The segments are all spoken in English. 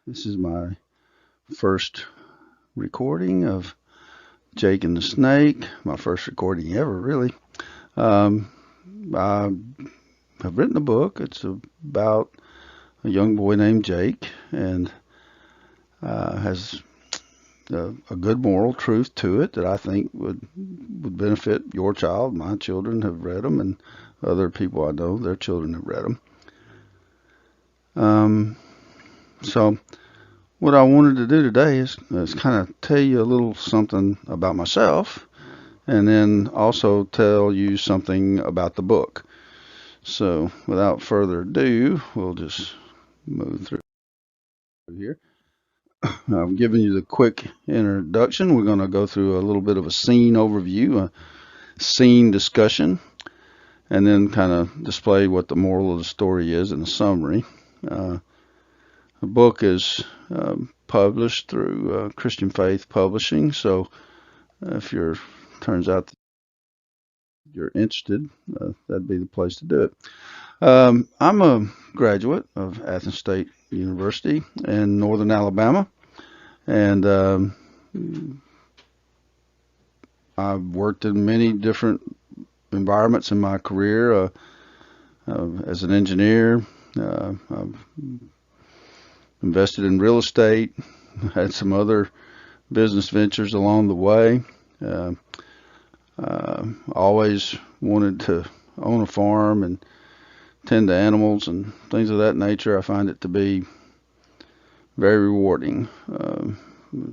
This is my first recording of Jake and the Snake, my first recording ever, really. Um, I have written a book. It's about a young boy named Jake and has a good moral truth to it that I think would benefit your child. My children have read them, and other people I know, their children have read them. So what I wanted to do today is kind of tell you a little something about myself and then also tell you something about the book. So without further ado, we'll just move through here. I've given you the quick introduction. We're going to go through a little bit of a scene overview, a scene discussion, and then kind of display what the moral of the story is in a summary. The book is published through Christian Faith Publishing, so if you're turns out that you're interested, that'd be the place to do it. I'm a graduate of Athens State University in northern Alabama, and I've worked in many different environments in my career as an engineer. I've invested in real estate, had some other business ventures along the way. Always wanted to own a farm and tend to animals and things of that nature. I find it to be very rewarding.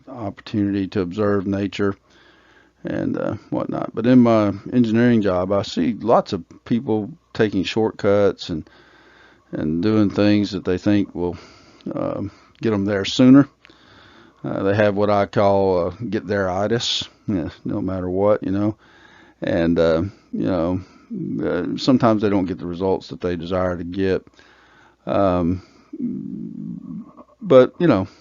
Opportunity to observe nature and whatnot. But in my engineering job, I see lots of people taking shortcuts and doing things that they think will get them there sooner. They have what I call get there-itis, no matter what, and sometimes they don't get the results that they desire to get. But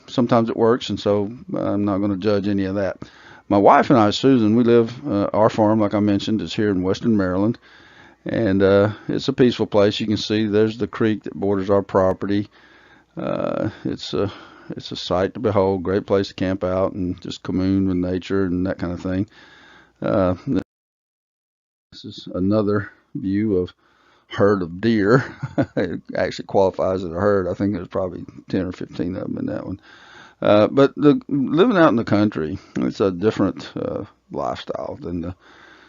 sometimes it works, and so I'm not going to judge any of that. My wife and I, Susan, we live, our farm, like I mentioned, is here in western Maryland, and it's a peaceful place. You can see there's the creek that borders our property. It's a sight to behold, great place to camp out and just commune with nature and that kind of thing. This is another view of herd of deer. It actually qualifies as a herd. I think there's probably 10 or 15 of them in that one. But living out in the country, it's a different lifestyle than the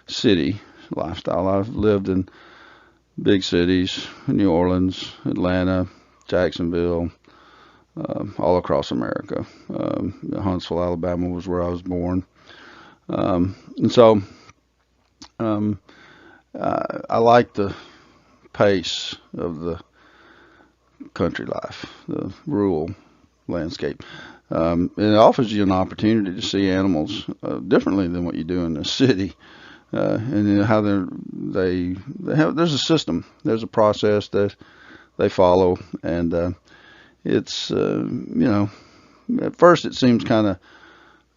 city lifestyle. I've lived in big cities, New Orleans, Atlanta, Jacksonville, all across America. Huntsville, Alabama was where I was born. And so I like the pace of the country life, the rural landscape. It offers you an opportunity to see animals differently than what you do in the city. And how they have, there's a system, there's a process that they follow, and it's at first it seems kind of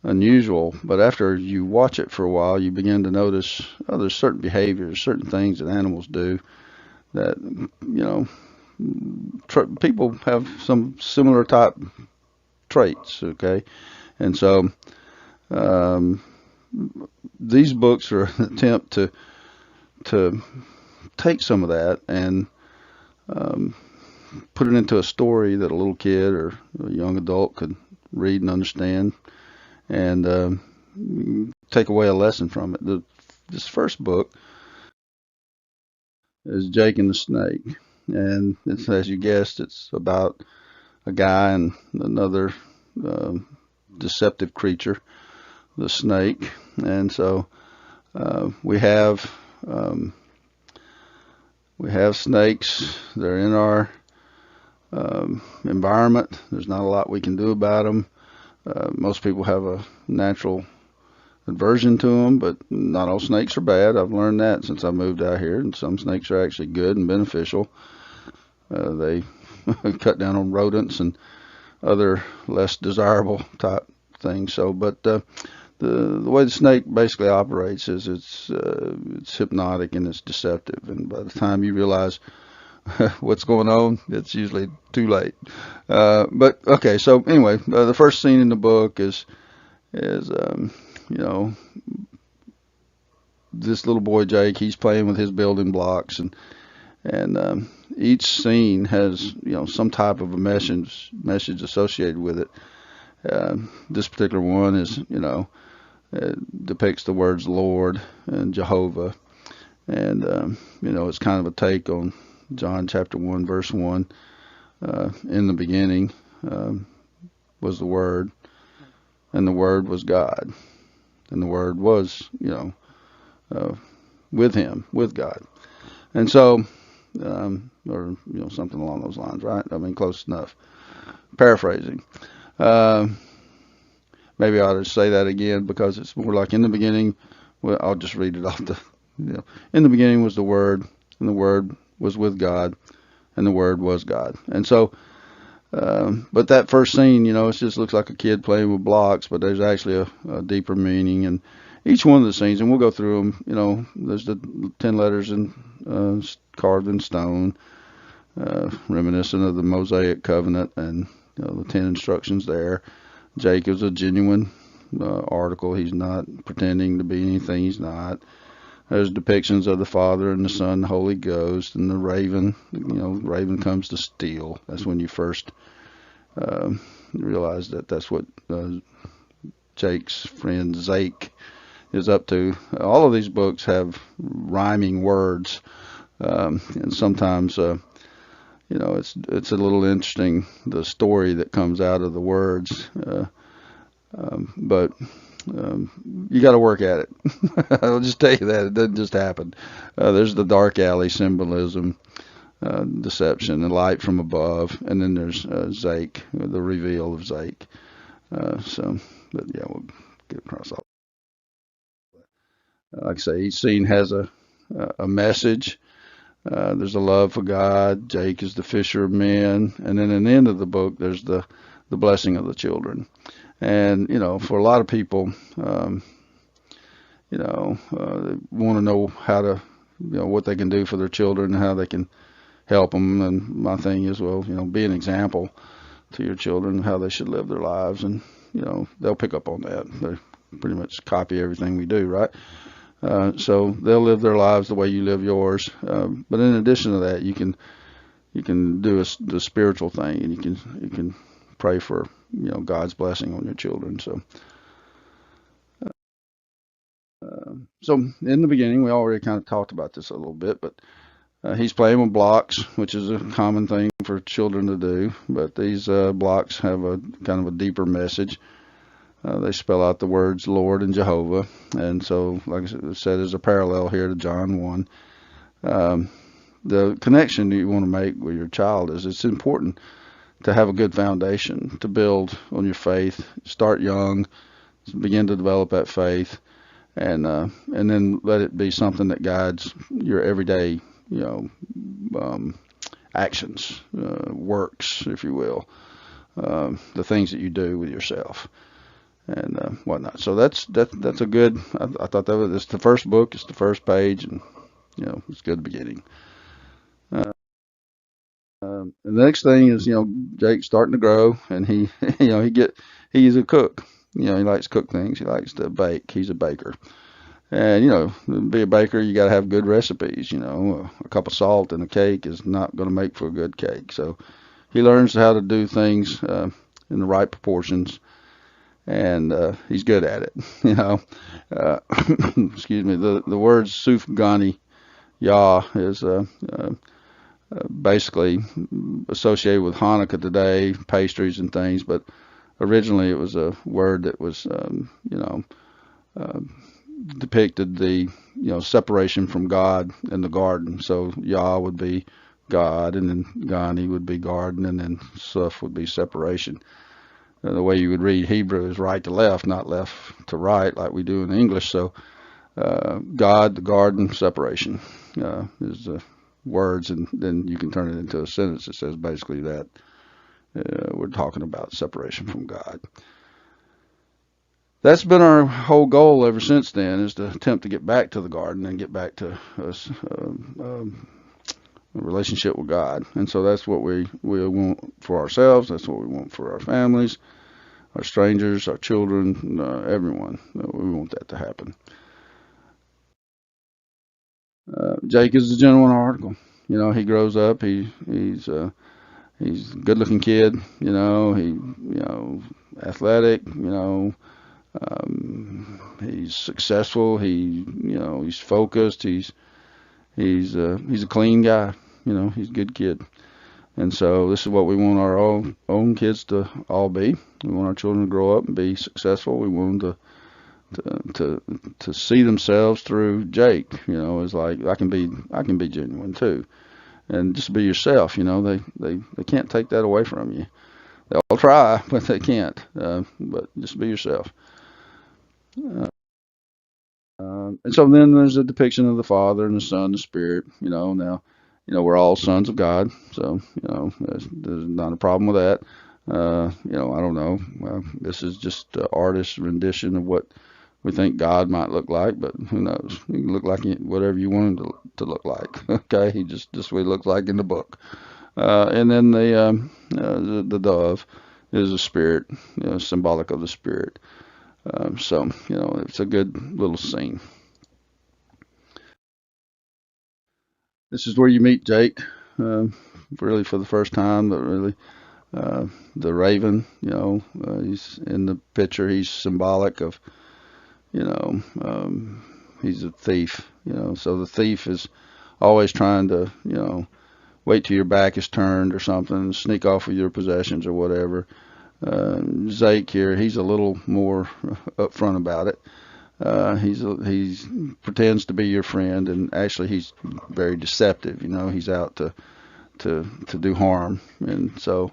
unusual, but after you watch it for a while, you begin to notice there's certain behaviors, certain things that animals do that people have some similar type traits. Okay, and so these books are an attempt to take some of that and put it into a story that a little kid or a young adult could read and understand, and take away a lesson from it. This first book is Jake and the Snake, and it's, as you guessed, it's about a guy and another deceptive creature, the snake. And so we have snakes. They're in our environment. There's not a lot we can do about them. Most people have a natural aversion to them, but not all snakes are bad. I've learned that since I moved out here, and some snakes are actually good and beneficial. They cut down on rodents and other less desirable type things. So, but the way the snake basically operates is it's hypnotic and it's deceptive, and by the time you realize what's going on, it's usually too late. But okay, so anyway, the first scene in the book is you know, this little boy Jake. He's playing with his building blocks, and each scene has some type of a message associated with it. This particular one is it depicts the words Lord and Jehovah, and it's kind of a take on John chapter 1 verse 1. In the beginning was the Word, and the Word was God, and the Word was with Him, with God. And so or something along those lines, right? I mean, close enough. Paraphrasing. Maybe I ought to say that again, because it's more like in the beginning. Well, I'll just read it off the. In the beginning was the Word, and the Word was with God, and the Word was God. And so, but that first scene, it just looks like a kid playing with blocks, but there's actually a deeper meaning. And each one of the scenes, and we'll go through them. There's the 10 letters carved in stone, reminiscent of the Mosaic Covenant, and the 10 instructions there. Jake is a genuine article. He's not pretending to be anything he's not. There's depictions of the Father and the Son, the Holy Ghost, and the raven. The raven comes to steal. That's when you first realize that that's what Jake's friend Zake is up to. All of these books have rhyming words, and sometimes it's a little interesting, the story that comes out of the words, but you got to work at it. I'll just tell you that it doesn't just happen. There's the dark alley symbolism, deception, and light from above, and then there's Zake, the reveal of Zake. But yeah, we'll get across all. Like I say, each scene has a message. There's a love for God. Jake is the fisher of men, and then in the end of the book, there's the blessing of the children. And for a lot of people, they want to know how to, what they can do for their children, and how they can help them. And my thing is, well, be an example to your children how they should live their lives, and they'll pick up on that. They pretty much copy everything we do, right? So they'll live their lives the way you live yours. But in addition to that, you can do the spiritual thing, and you can pray for God's blessing on your children. So in the beginning, we already kind of talked about this a little bit, but he's playing with blocks, which is a common thing for children to do. But these blocks have a kind of a deeper message. They spell out the words Lord and Jehovah. And so, like I said, there's a parallel here to John 1. The connection you want to make with your child is it's important to have a good foundation, to build on your faith. Start young, begin to develop that faith, and then let it be something that guides your everyday, actions, works, if you will, the things that you do with yourself and whatnot. So that's a good. I thought that was the first book. It's the first page, and it's a good beginning. The next thing is Jake's starting to grow, and he he's a cook. He likes to cook things. He likes to bake. He's a baker. And to be a baker, you got to have good recipes. A cup of salt in a cake is not going to make for a good cake. So he learns how to do things in the right proportions, and he's good at it. Excuse me. The word sufgani Yah is basically associated with Hanukkah today, pastries and things, but originally it was a word that was depicted the separation from God in the garden. So Yah would be God, and then Gani would be garden, and then Suf would be separation. The way you would read Hebrew is right to left, not left to right like we do in English. So God, the garden, separation is the words, and then you can turn it into a sentence that says basically that we're talking about separation from God. That's been our whole goal ever since then, is to attempt to get back to the garden and get back to us a relationship with God. And so that's what we want for ourselves. That's what we want for our families, our strangers, our children, everyone. We want that to happen. Jake is a gentleman article. He grows up. He's a good-looking kid. Athletic. He's successful. He's focused. He's a clean guy. He's a good kid. And so this is what we want our own kids to all be. We want our children to grow up and be successful. We want them to see themselves through Jake. It's like I can be genuine too, and just be yourself. They can't take that away from you. They'll try, but they can't. But just be yourself. And so then there's a depiction of the Father and the Son, and the Spirit. Now, we're all sons of God, so there's not a problem with that. I don't know. Well, this is just an artist's rendition of what we think God might look like, but who knows? He can look like whatever you want him to look like. Okay, he just what he looks like in the book. And then the dove is a spirit, symbolic of the Spirit. So it's a good little scene. This is where you meet Jake, really for the first time, but really the raven. He's in the picture. He's symbolic of, he's a thief. So the thief is always trying to, wait till your back is turned or something, sneak off with your possessions or whatever. Zake here, he's a little more upfront about it. He's pretends to be your friend, and actually he's very deceptive. He's out to do harm, and so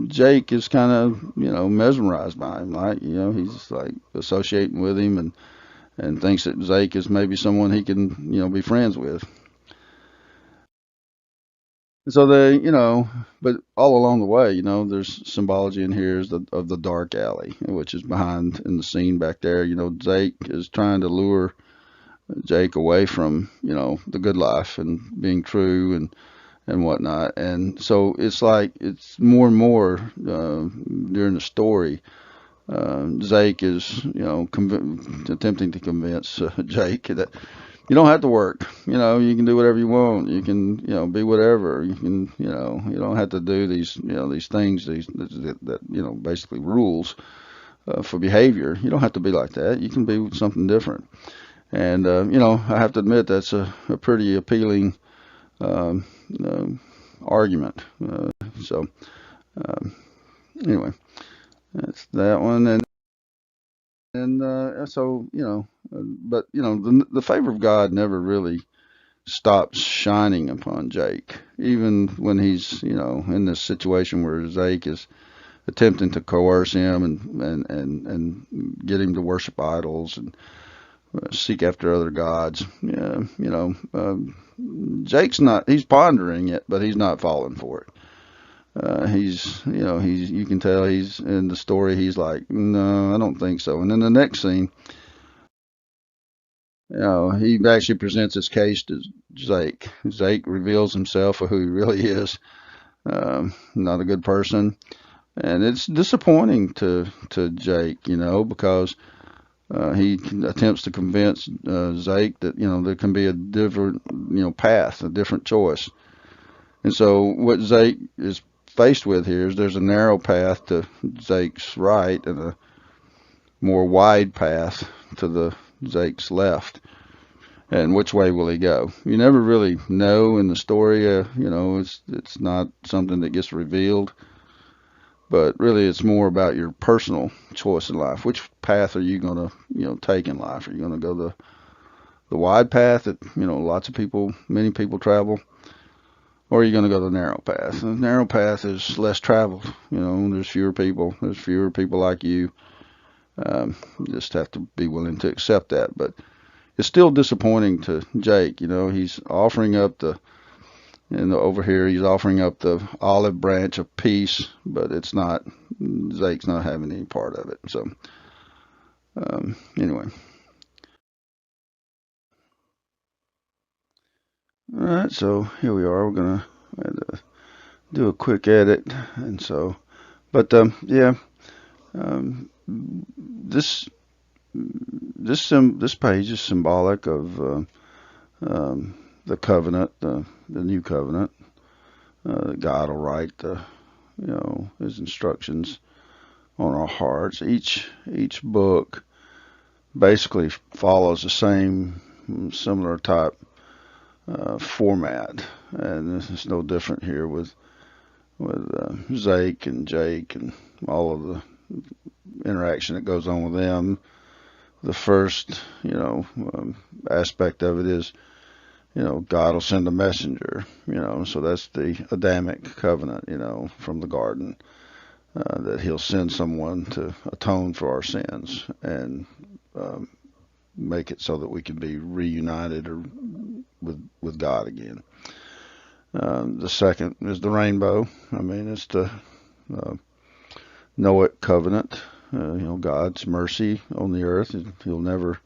Jake is kind of mesmerized by him. Like he's like associating with him, and thinks that Zake is maybe someone he can be friends with. So but all along the way, there's symbology in here of the dark alley, which is behind in the scene back there. Zake is trying to lure Jake away from, the good life and being true and whatnot. And so it's like, it's more and more, during the story, Zake is, attempting to convince Jake that you don't have to work. You can do whatever you want. You can, be whatever. You can, you don't have to do these, these things, that basically rules for behavior. You don't have to be like that. You can be something different. And, I have to admit that's a pretty appealing argument. So, anyway, that's that one. And so, but, the favor of God never really stops shining upon Jake, even when he's, in this situation where Zake is attempting to coerce him and get him to worship idols and seek after other gods. Yeah, Jake's not, he's pondering it, but he's not falling for it. You can tell he's in the story. He's like, no, I don't think so. And then the next scene, he actually presents his case to Zake. Zake reveals himself for who he really is. Not a good person, and it's disappointing to Jake, because he attempts to convince Zake that there can be a different path, a different choice. And so what Zake is faced with here is there's a narrow path to Zake's right and a more wide path to the Zake's left. And which way will he go? You never really know in the story. It's not something that gets revealed, but really it's more about your personal choice in life. Which path are you going to take in life? Are you going to go the wide path that many people travel, or are you going to go the narrow path? The narrow path is less traveled. There's fewer people. There's fewer people like you. You just have to be willing to accept that. But it's still disappointing to Jake. He's offering up over here he's offering up the olive branch of peace, but it's not. Zake's not having any part of it. So anyway. All right, so here we are. We're gonna do a quick edit, and so, but yeah, um, this this page is symbolic of the covenant, the new covenant. God will write His instructions on our hearts. Each book basically follows the same similar type format, and this is no different here with Zake and Jake and all of the interaction that goes on with them. The first, aspect of it is, God will send a messenger, so that's the Adamic covenant, from the garden, that he'll send someone to atone for our sins and um, make it so that we can be reunited or with God again. The second is the rainbow. I mean, it's the uh, Noahic covenant. God's mercy on the earth. He'll never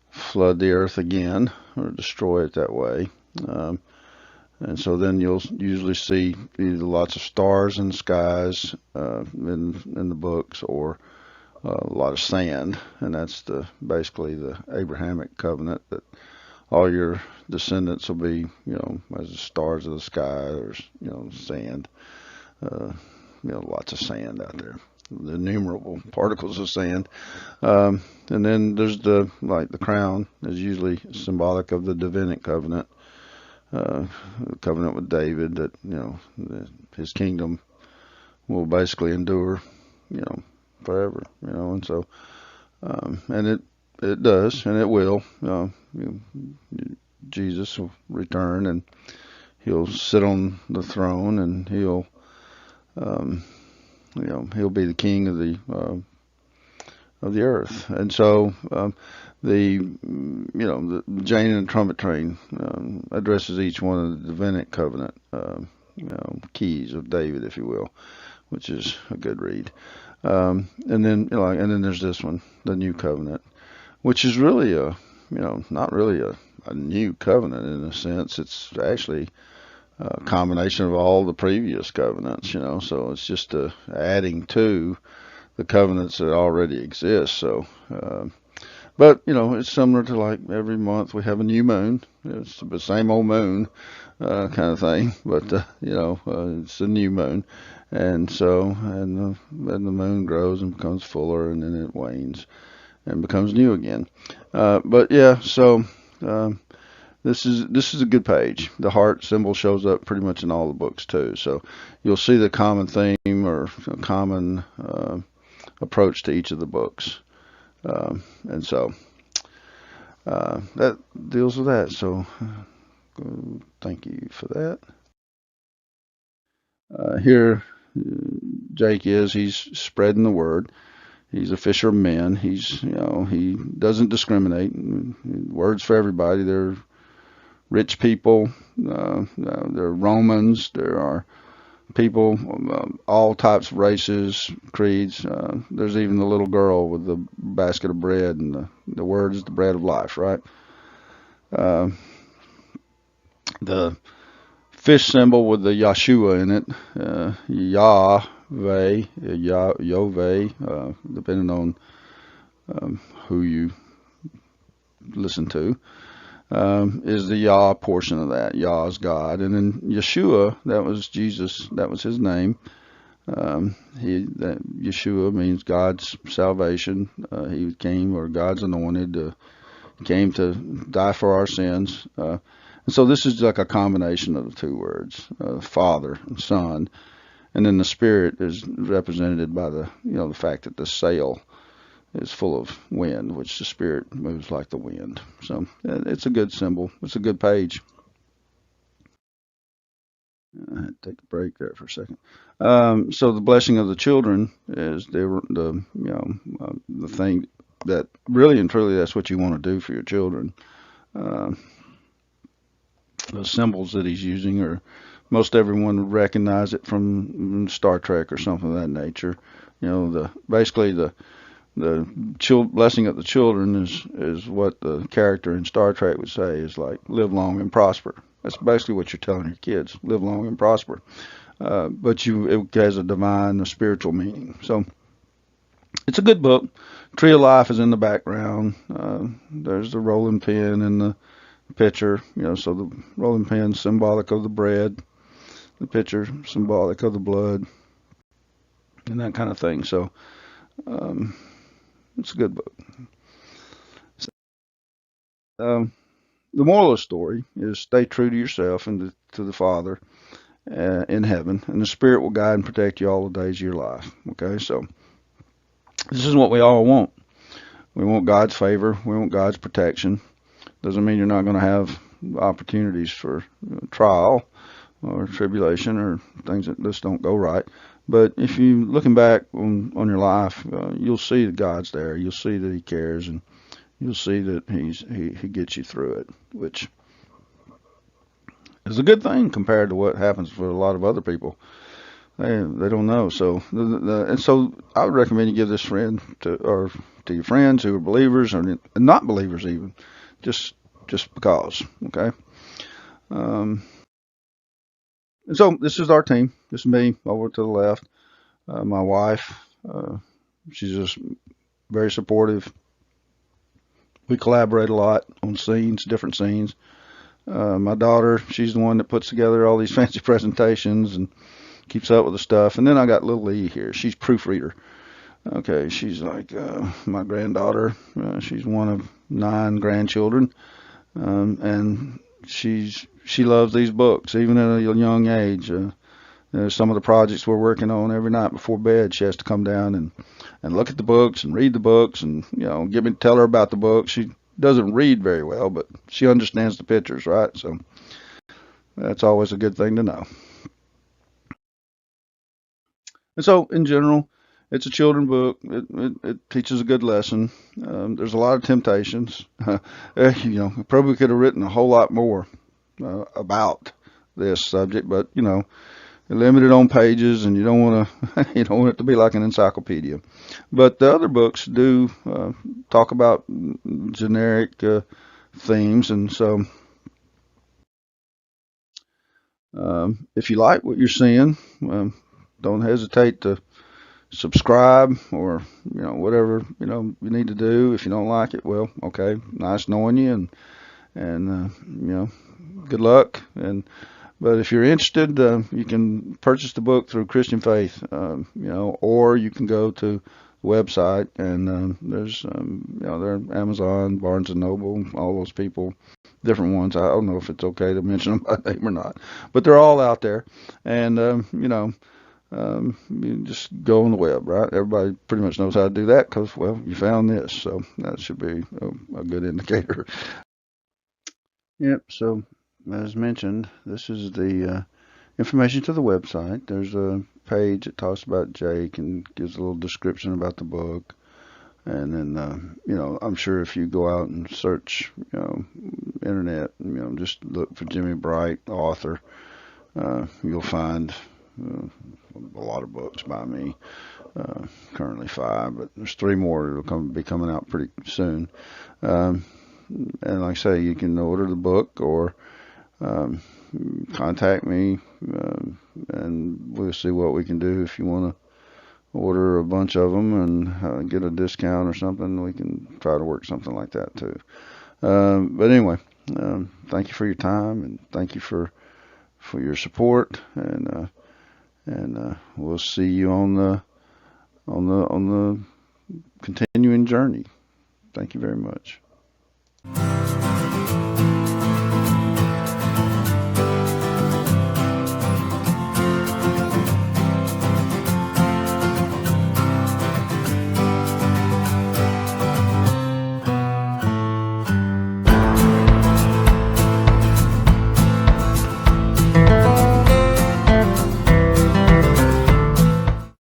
flood the earth again or destroy it that way. And so then you'll usually see either lots of stars in the skies in the books, or a lot of sand, and that's basically the Abrahamic covenant, that all your descendants will be, as the stars of the sky, or sand, uh, lots of sand out there, the innumerable particles of sand. And then there's the crown is usually symbolic of the Davidic covenant, the covenant with David, that his kingdom will basically endure, forever, and so and it does, and it will. Jesus will return, and he'll sit on the throne, and um, he'll be the king of the earth. And so the Jane and the Trumpet Train addresses each one of the Davidic covenant keys of David, if you will, which is a good read. And then there's this one, the New Covenant, which is really not really a new covenant in a sense. It's actually a combination of all the previous covenants, so it's just adding to the covenants that already exist. So, but it's similar to like every month we have a new moon. It's the same old moon, kind of thing, but it's a new moon, and so and the moon grows and becomes fuller, and then it wanes and becomes new again. But yeah, so this is a good page. The heart symbol shows up pretty much in all the books too, so you'll see the common theme or common approach to each of the books, and so that deals with that. So thank you for that. Here Jake he's spreading the word. He's a fisher of men. He doesn't discriminate. Words for everybody. There are rich people. There are Romans. There are people, all types of races, creeds. There's even the little girl with the basket of bread, and the word is the bread of life, right? Uh, the fish symbol with the Yeshua in it, Yahweh, Yoveh, depending on who you listen to, is the Yah portion of that. Yah is God. And then Yeshua, that was Jesus, that was his name. Yeshua means God's salvation. He came, or God's anointed, came to die for our sins. And so this is like a combination of the two words, Father and Son. And then the Spirit is represented by the fact that the sail is full of wind, which the Spirit moves like the wind. So it's a good symbol. It's a good page. I had to take a break there for a second. So the blessing of the children is the thing that really and truly that's what you want to do for your children. The symbols that he's using are, most everyone would recognize it from Star Trek or something of that nature. Basically the blessing of the children is what the character in Star Trek would say is like live long and prosper. That's basically what you're telling your kids: live long and prosper. But it has a divine, a spiritual meaning. So it's a good book. Tree of Life is in the background. There's the rolling pin in the pitcher. So the rolling pin symbolic of the bread, the pitcher symbolic of the blood, and that kind of thing. So it's a good book. The moral of the story is stay true to yourself and to the Father in heaven, and the Spirit will guide and protect you all the days of your life. Okay, so this is what we all want. We want God's favor. We want God's protection. Doesn't mean you're not going to have opportunities for trial or tribulation or things that just don't go right. But if you looking back on your life, you'll see that God's there. You'll see that He cares, and you'll see that He gets you through it, which is a good thing compared to what happens for a lot of other people. They don't know. So and so I would recommend you give this to your friends who are believers or not believers even, just because. Okay. And so this is our team. This is me over to the left. My wife. She's just very supportive. We collaborate a lot on scenes, different scenes. My daughter, she's the one that puts together all these fancy presentations and keeps up with the stuff. And then I got little Lee here. She's proofreader. Okay, she's like my granddaughter. She's one of 9 grandchildren, and she loves these books, even at a young age. Some of the projects we're working on, every night before bed, she has to come down and look at the books and read the books and tell her about the books. She doesn't read very well, but she understands the pictures, right? So that's always a good thing to know. And so, in general, it's a children book. It teaches a good lesson. There's a lot of temptations. Probably could have written a whole lot more about this subject, but you're limited on pages, and you don't want it to be like an encyclopedia. But the other books do talk about generic themes, and so if you like what you're seeing, don't hesitate to subscribe or whatever you need to do. If you don't like it, well, okay, nice knowing you, and good luck. But if you're interested, you can purchase the book through Christian Faith, or you can go to the website, and there's they're Amazon, Barnes and Noble, all those people, different ones. I don't know if it's okay to mention them by name or not, but they're all out there, and you just go on the web, right? Everybody pretty much knows how to do that because, well, you found this, so that should be a good indicator. Yep, so as mentioned, this is the information to the website. There's a page that talks about Jake and gives a little description about the book. And then, I'm sure if you go out and search, internet, just look for Jimmy Bright, author, you'll find a lot of books by me, currently 5, but there's 3 more that'll be coming out pretty soon. And like I say, you can order the book or contact me, and we'll see what we can do. If you want to order a bunch of them and get a discount or something, we can try to work something like that too. But anyway, thank you for your time, and thank you for your support, and we'll see you on the continuing journey. Thank you very much.